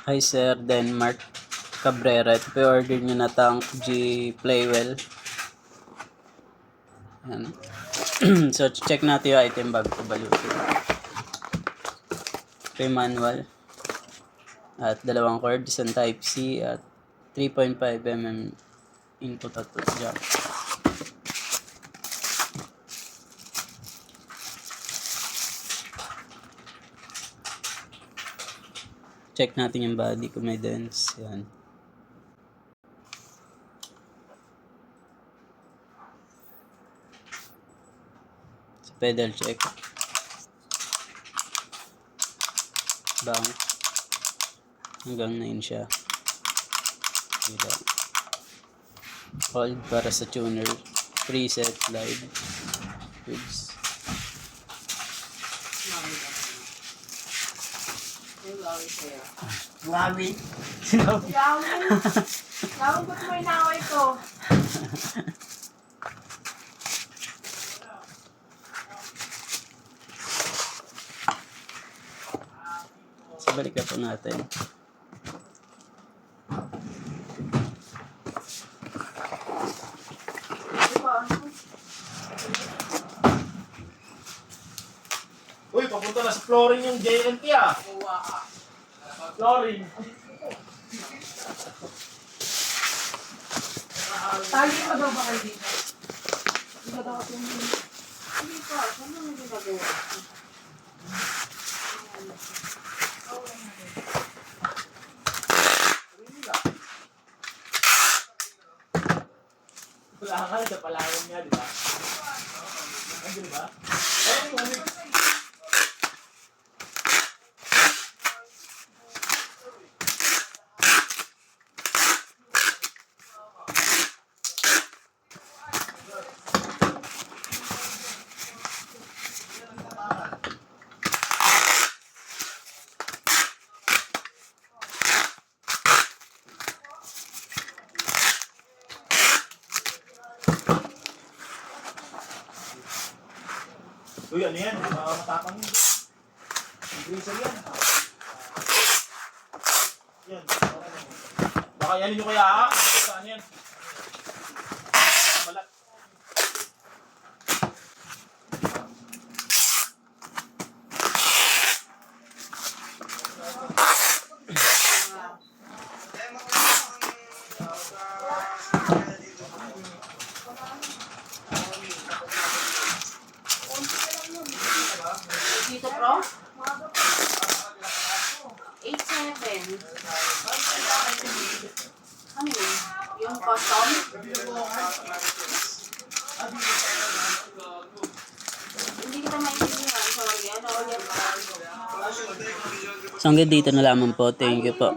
Hi Sir Denmark Cabrera. Ito po yung order nyo na tank G Playwell. Yan. So check natin yung item bag ko balutin. Ito yung manual. At dalawang cord, isang type C at 3.5mm input output jack. Check natin yung body kung may dents. Yan. So, pedal check. Bang. Hanggang 9 siya. Bilang. Hold para sa tuner. Preset live. Oops. Ngawin. Ngawin ba't mo inaway ko? So, balik na po natin. Uy, papunta na sa flooring yung JNT ah. Flooring. Tali pa daw ba kayo dito? Hindi ba daw itong... Hindi pa, saan mo yung ginagawa? Wala ka, nagkapalawan niya, di ba? Ano, di ba? Uy, ano yan? Matapang yun. Greaser yan. Yan. Baka yan nyo kaya ha? Saan yan? Malat. Dito, bro? 8-7. Ano yun? Yung custom? Hindi kita maintindihan. Sorry. Ano ulit? So hanggang dito na lamang po. Thank you po.